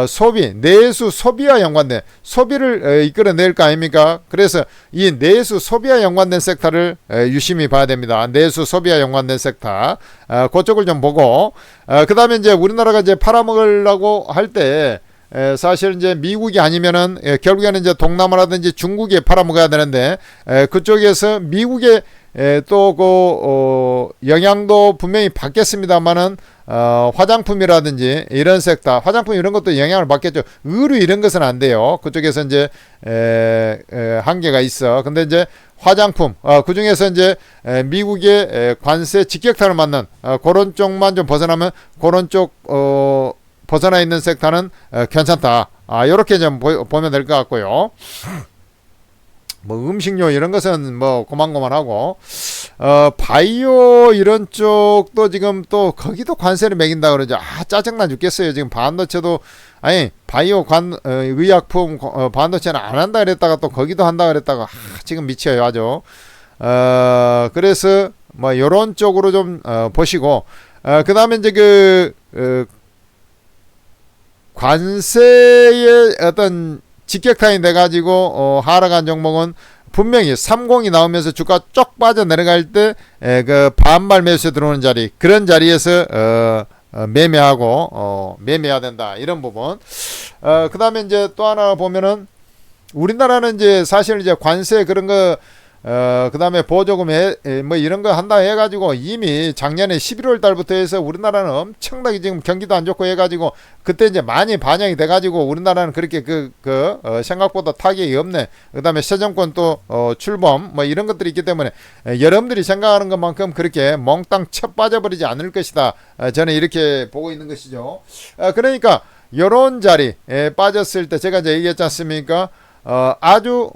소비, 내수 소비와 연관된 소비를 이끌어낼 거 아닙니까? 그래서 이 내수 소비와 연관된 섹터를 유심히 봐야 됩니다. 내수 소비와 연관된 섹터. 그쪽을 좀 보고, 그 다음에 이제 우리나라가 이제 팔아먹으려고 할 때 사실 이제 미국이 아니면은 결국에는 이제 동남아라든지 중국에 팔아먹어야 되는데 그쪽에서 미국의 또 영향도 분명히 받겠습니다만은 화장품이라든지 이런 섹터, 화장품 이런 것도 영향을 받겠죠. 의류 이런 것은 안 돼요. 그쪽에서 이제 한계가 있어. 근데 이제 화장품, 그 중에서 이제 미국의 관세 직격탄을 맞는 그런 쪽만 좀 벗어나면 그런 쪽 벗어나 있는 섹터는 괜찮다. 요렇게 좀 보면 될 것 같고요. 뭐 음식료 이런 것은 뭐 고만고만하고, 바이오 이런 쪽도 지금 또 거기도 관세를 매긴다 그러죠. 짜증나 죽겠어요. 지금 반도체도 바이오 의약품 반도체는 안 한다 그랬다가 또 거기도 한다 그랬다가 지금 미쳐요 아주. 그래서 뭐 요런 쪽으로 좀 보시고, 그 다음에 이제 관세의 어떤 직격탄이 돼가지고 하락한 종목은 분명히 30이 나오면서 주가 쪽 빠져내려갈 때 그 반발 매수에 들어오는 자리, 그런 자리에서 매매하고 매매해야 된다 이런 부분. 그 다음에 이제 또 하나 보면은 우리나라는 이제 사실 이제 관세 그런 거 그 다음에 보조금 뭐 이런 거 한다 해가지고 이미 작년에 11월 달부터 해서 우리나라는 엄청나게 지금 경기도 안 좋고 해가지고 그때 이제 많이 반영이 돼가지고 우리나라는 그렇게 생각보다 타격이 없네. 그 다음에 새 정권 또 출범 뭐 이런 것들이 있기 때문에 여러분들이 생각하는 것만큼 그렇게 몽땅 쳐 빠져버리지 않을 것이다. 저는 이렇게 보고 있는 것이죠. 그러니까 요런 자리에 빠졌을 때 제가 이제 얘기했지 않습니까? 아주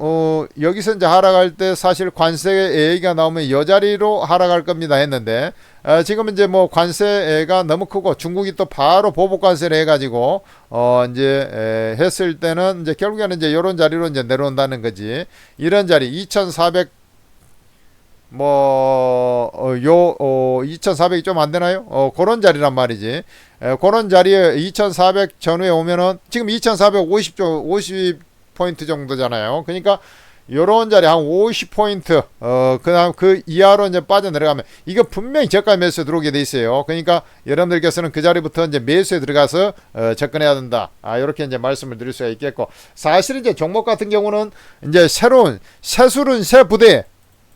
여기서 이제 하락할 때 사실 관세 얘기가 나오면 이 자리로 하락할 겁니다 했는데 지금 이제 뭐 관세가 너무 크고 중국이 또 바로 보복 관세를 해가지고 이제 했을 때는 이제 결국에는 이제 이런 자리로 이제 내려온다는 거지. 이런 자리 2,400 2,400이 좀 안 되나요? 그런 자리란 말이지. 그런 자리에 2,400 전후에 오면은 지금 2,450 포인트 정도잖아요. 그러니까 요런 자리 한 50포인트 그다음 그 이하로 이제 빠져내려가면 이거 분명히 저가 매수에 들어오게 돼 있어요. 그러니까 여러분들께서는 그 자리부터 이제 매수에 들어가서 접근해야 된다. 이렇게 이제 말씀을 드릴 수가 있겠고, 사실 이제 종목 같은 경우는 이제 새술은 새 부대,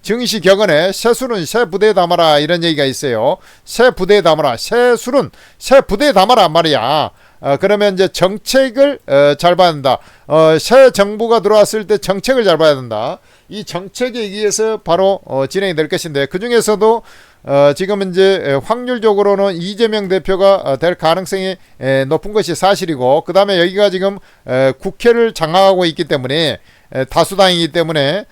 증시 격언에 새술은 새 부대에 담아라 이런 얘기가 있어요. 새 부대에 담아라, 새술은 새 부대에 담아라 말이야. 그러면 이제 정책을 잘 봐야 된다. 새 정부가 들어왔을 때 정책을 잘 봐야 된다. 이 정책에 의해서 바로 진행이 될 것인데, 그 중에서도 지금 이제 확률적으로는 이재명 대표가 될 가능성이 높은 것이 사실이고, 그 다음에 여기가 지금 국회를 장악하고 있기 때문에 다수당이기 때문에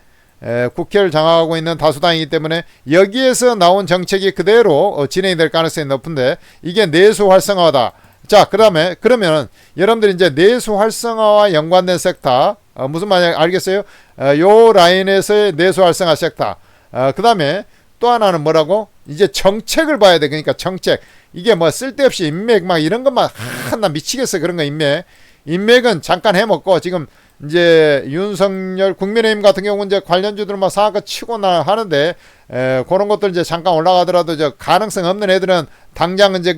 국회를 장악하고 있는 다수당이기 때문에 여기에서 나온 정책이 그대로 진행이 될 가능성이 높은데, 이게 내수 활성화다. 자, 그러면 여러분들이 이제 내수 활성화와 연관된 섹터, 무슨 말인지 알겠어요? 요 라인에서의 내수 활성화 섹터. 그 다음에 또 하나는 뭐라고? 이제 정책을 봐야 돼. 그러니까 정책. 이게 뭐 쓸데없이 인맥 막 이런 것만 나 미치겠어. 그런 거 인맥은 잠깐 해먹고 지금 이제 윤석열 국민의힘 같은 경우는 이제 관련주들만 상한가 치고나 하는데 그런 것들 이제 잠깐 올라가더라도 저 가능성 없는 애들은 당장 이제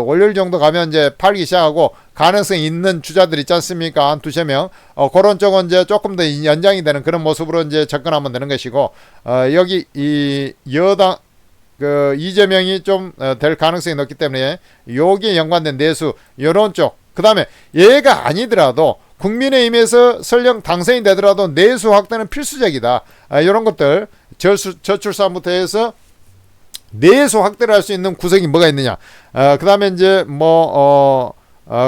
월요일 정도 가면 이제 팔기 시작하고 가능성 있는 주자들 있지 않습니까? 한 두세 명. 그런 쪽은 이제 조금 더 연장이 되는 그런 모습으로 이제 접근하면 되는 것이고, 여기 이 여당 이재명이 좀 될 가능성이 높기 때문에 여기에 연관된 내수 요런 쪽. 그 다음에 얘가 아니더라도 국민의힘에서 설령 당선이 되더라도 내수 확대는 필수적이다. 이런 것들 저출산부터 해서 내수 확대를 할 수 있는 구석이 뭐가 있느냐. 그 다음에 이제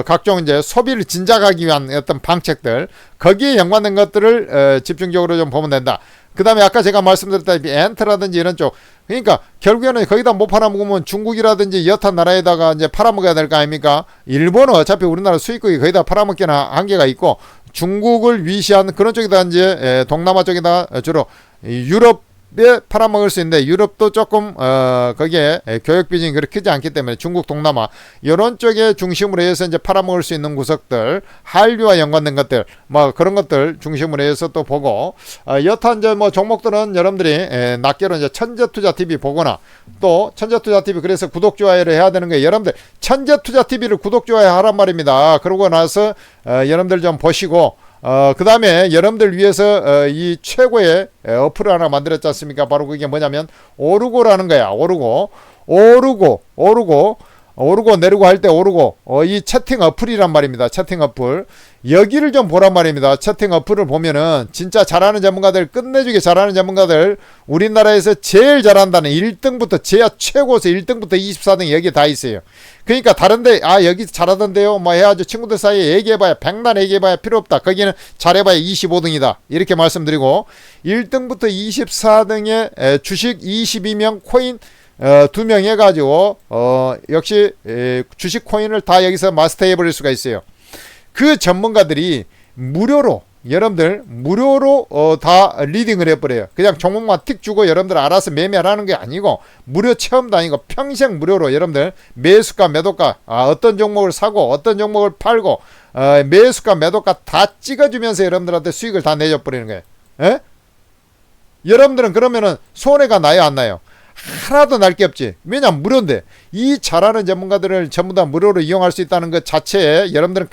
각종 이제 소비를 진작하기 위한 어떤 방책들 거기에 연관된 것들을 집중적으로 좀 보면 된다. 그 다음에 아까 제가 말씀드렸다시피 엔트라든지 이런 쪽, 그러니까 결국에는 거기다 못 팔아먹으면 중국이라든지 여타 나라에다가 이제 팔아먹어야 될 거 아닙니까? 일본은 어차피 우리나라 수입국이 거기다 팔아먹기는 한계가 있고, 중국을 위시한 그런 쪽에다 이제 동남아 쪽에다 주로 유럽에 팔아먹을 수 있는데, 유럽도 조금 거기에 교역 비중이 그렇게 크지 않기 때문에 중국, 동남아 이런 쪽에 중심으로 해서 이제 팔아먹을 수 있는 구석들, 한류와 연관된 것들, 그런 것들 중심으로 해서 또 보고, 여타 이제 종목들은 여러분들이 낱개로 이제 천재투자TV 보거나, 또 천재투자TV 그래서 구독 좋아요를 해야 되는 거예요. 여러분들 천재투자TV를 구독 좋아요 하란 말입니다. 그러고 나서 여러분들 좀 보시고, 그 다음에 여러분들 위해서 이 최고의 어플을 하나 만들었지 않습니까? 바로 그게 뭐냐면 오르고라는 거야. 오르고 내리고 할 때 오르고, 이 채팅 어플이란 말입니다. 채팅 어플. 여기를 좀 보란 말입니다. 채팅 어플을 보면은 진짜 잘하는 전문가들, 끝내주게 잘하는 전문가들, 우리나라에서 제일 잘한다는 1등부터 제야 최고에서 1등부터 24등 여기 다 있어요. 그러니까 다른데 여기 잘하던데요 해가지고 친구들 사이에 얘기해봐야, 백날 얘기해봐야 필요 없다. 거기는 잘해봐야 25등이다 이렇게 말씀드리고, 1등부터 24등의 주식 22명 코인 2명 해가지고 역시 주식 코인을 다 여기서 마스터해 버릴 수가 있어요. 그 전문가들이 무료로, 여러분들 무료로 다 리딩을 해버려요. 그냥 종목만 틱 주고 여러분들 알아서 매매를 하는 게 아니고, 무료 체험도 아니고 평생 무료로 여러분들 매수가 매도가, 어떤 종목을 사고 어떤 종목을 팔고 매수가 매도가 다 찍어주면서 여러분들한테 수익을 다 내줘버리는 거예요. 에? 여러분들은 그러면은 손해가 나요 안 나요? 하나도 날 게 없지. 왜냐면 무료인데. 이 잘하는 전문가들을 전부 다 무료로 이용할 수 있다는 것 자체에 여러분들은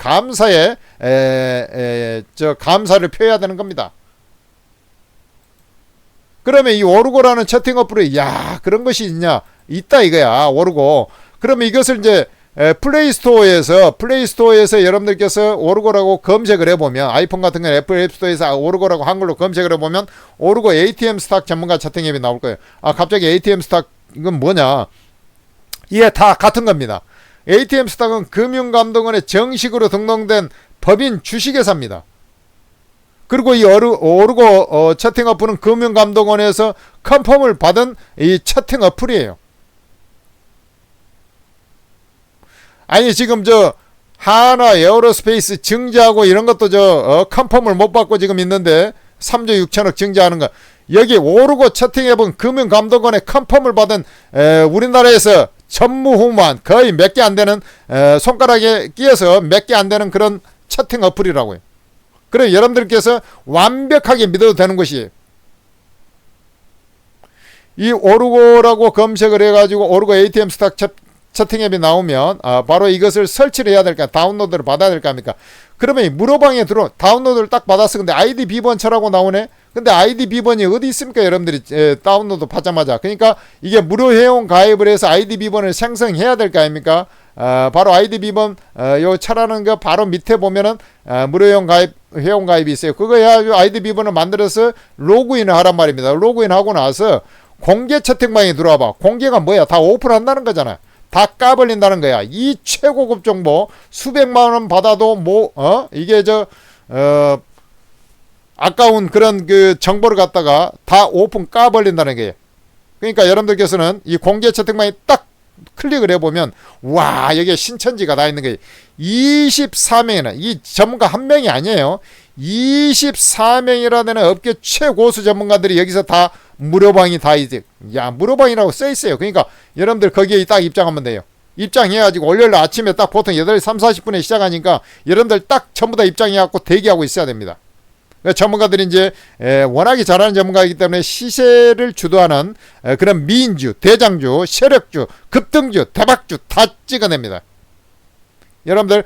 감사를 표해야 되는 겁니다. 그러면 이 오르고라는 채팅 어플에 그런 것이 있다 이거야. 오르고. 그러면 이것을 이제 플레이스토어에서 여러분들께서 오르고라고 검색을 해보면, 아이폰 같은 건 애플 앱스토어에서 오르고라고 한글로 검색을 해보면 오르고 ATM 스탁 전문가 채팅 앱이 나올 거예요. 갑자기 ATM 스탁 이건 뭐냐? 이게 다 같은 겁니다. ATM 스탁은 금융감독원에 정식으로 등록된 법인 주식회사입니다. 그리고 이 오르고 채팅 어플은 금융감독원에서 컨펌을 받은 이 채팅 어플이에요. 아니 지금 하나 에어로스페이스 증자하고 이런 것도 컨펌을 못 받고 지금 있는데 3조 6천억 증자하는 거, 여기 오르고 채팅앱은 금융감독원의 컨펌을 받은 우리나라에서 전무후무한 거의 몇 개 안 되는, 손가락에 끼어서 몇 개 안 되는 그런 채팅 어플이라고요. 그래 여러분들께서 완벽하게 믿어도 되는 것이에요. 이 오르고라고 검색을 해가지고 오르고 ATM 스탁 채팅 앱이 나오면 바로 이것을 설치를 해야 될까, 다운로드를 받아야 될 거 아닙니까? 그러면 무료방에 다운로드를 딱 받았어. 근데 아이디 비번처라고 나오네. 근데 아이디 비번이 어디 있습니까? 여러분들이 다운로드 받자마자. 그러니까 이게 무료 회원 가입을 해서 아이디 비번을 생성해야 될 거 아닙니까? 바로 아이디 비번 요 차라는 거 바로 밑에 보면은 무료 회원 가입이 있어요. 그거 해가지고 아이디 비번을 만들어서 로그인을 하란 말입니다. 로그인하고 나서 공개 채팅방에 들어와봐. 공개가 뭐야? 다 오픈한다는 거잖아. 다 까버린다는 거야. 이 최고급 정보 수백만원 받아도 이게 아까운 그런 정보를 갖다가 다 오픈 까버린다는 거예요. 그러니까 여러분들께서는 이 공개 채팅방에 딱 클릭을 해보면 여기에 신천지가 다 있는 거예요. 24명이나, 이 전문가 한 명이 아니에요. 24명이라는 업계 최고수 전문가들이 여기서 다 무료방이 다 이제 무료방이라고 써 있어요. 그러니까 여러분들 거기에 딱 입장하면 돼요. 입장해가지고 월요일 아침에 딱 보통 8시 3, 40분에 시작하니까 여러분들 딱 전부 다 입장해갖고 대기하고 있어야 됩니다. 전문가들이 이제 워낙에 잘하는 전문가이기 때문에 시세를 주도하는 그런 미인주, 대장주, 세력주, 급등주, 대박주 다 찍어냅니다. 여러분들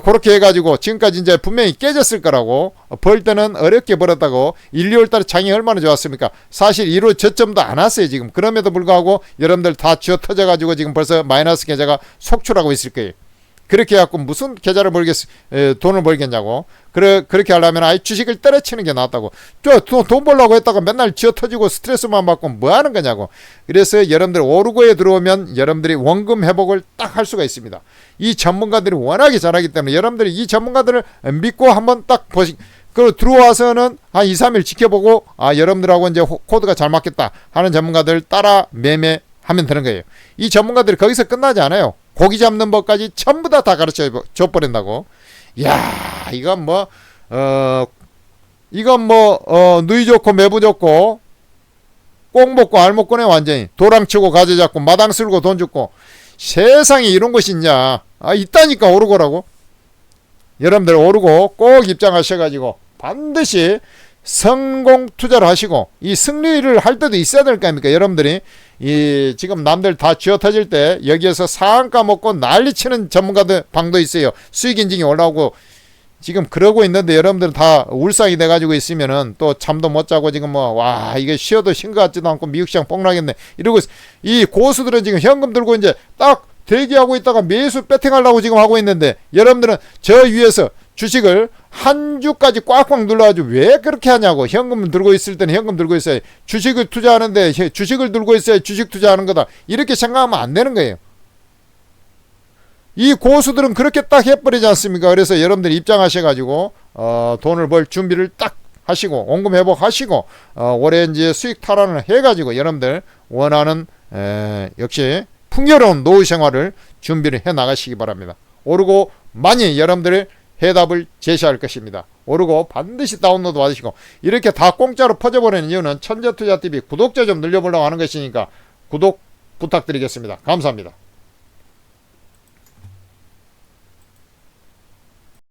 그렇게 해가지고 지금까지 이제 분명히 깨졌을 거라고 벌 때는 어렵게 벌었다고 1, 2월 달에 장이 얼마나 좋았습니까? 사실 1월 저점도 안 왔어요 지금. 그럼에도 불구하고 여러분들 다 쥐어 터져가지고 지금 벌써 마이너스 계좌가 속출하고 있을 거예요. 그렇게 해갖고 무슨 계좌를 돈을 벌겠냐고. 그렇게 하려면 아예 주식을 때려치는 게 낫다고. 돈 벌려고 했다가 맨날 쥐어 터지고 스트레스만 받고 뭐 하는 거냐고. 그래서 여러분들 오르고에 들어오면 여러분들이 원금 회복을 딱 할 수가 있습니다. 이 전문가들이 워낙에 잘하기 때문에 여러분들이 이 전문가들을 믿고 한번 딱 들어와서는 한 2, 3일 지켜보고 여러분들하고 이제 코드가 잘 맞겠다 하는 전문가들 따라 매매하면 되는 거예요. 이 전문가들이 거기서 끝나지 않아요. 고기 잡는 법까지 전부 다 가르쳐 줘버린다고. 야, 이건 누이 좋고 매부 좋고 꼭 먹고 알 먹고네. 완전히 도랑치고 가재 잡고 마당 쓸고 돈 줍고 세상에 이런 것이 있냐. 있다니까. 오르고라고. 여러분들 오르고 꼭 입장하셔가지고 반드시 성공 투자를 하시고 이 승리를 할 때도 있어야 될 거 아닙니까? 여러분들이 이 지금 남들 다 쥐어 터질 때 여기에서 상한가 먹고 난리치는 전문가들 방도 있어요. 수익 인증이 올라오고 지금 그러고 있는데 여러분들은 다 울상이 돼가지고 있으면은 또 잠도 못 자고 지금 이게 쉬어도 쉰 것 같지도 않고 미국 시장 뽕나겠네 이러고 이 고수들은 지금 현금 들고 이제 딱 대기하고 있다가 매수 배팅하려고 지금 하고 있는데 여러분들은 저 위에서 주식을 한 주까지 꽉꽉 눌러가지고 왜 그렇게 하냐고. 현금 들고 있을 때는 현금 들고 있어야 주식을 투자하는데 주식을 들고 있어야 주식 투자하는 거다 이렇게 생각하면 안 되는 거예요. 이 고수들은 그렇게 딱 해버리지 않습니까? 그래서 여러분들이 입장하셔가지고 돈을 벌 준비를 딱 하시고 원금 회복하시고 올해 이제 수익 탈환을 해가지고 여러분들 원하는 역시 풍요로운 노후 생활을 준비를 해 나가시기 바랍니다. 오르고 많이 여러분들의 해답을 제시할 것입니다. 오르고 반드시 다운로드 받으시고 이렇게 다 공짜로 퍼져버리는 이유는 천재투자TV 구독자 좀 늘려보려고 하는 것이니까 구독 부탁드리겠습니다. 감사합니다.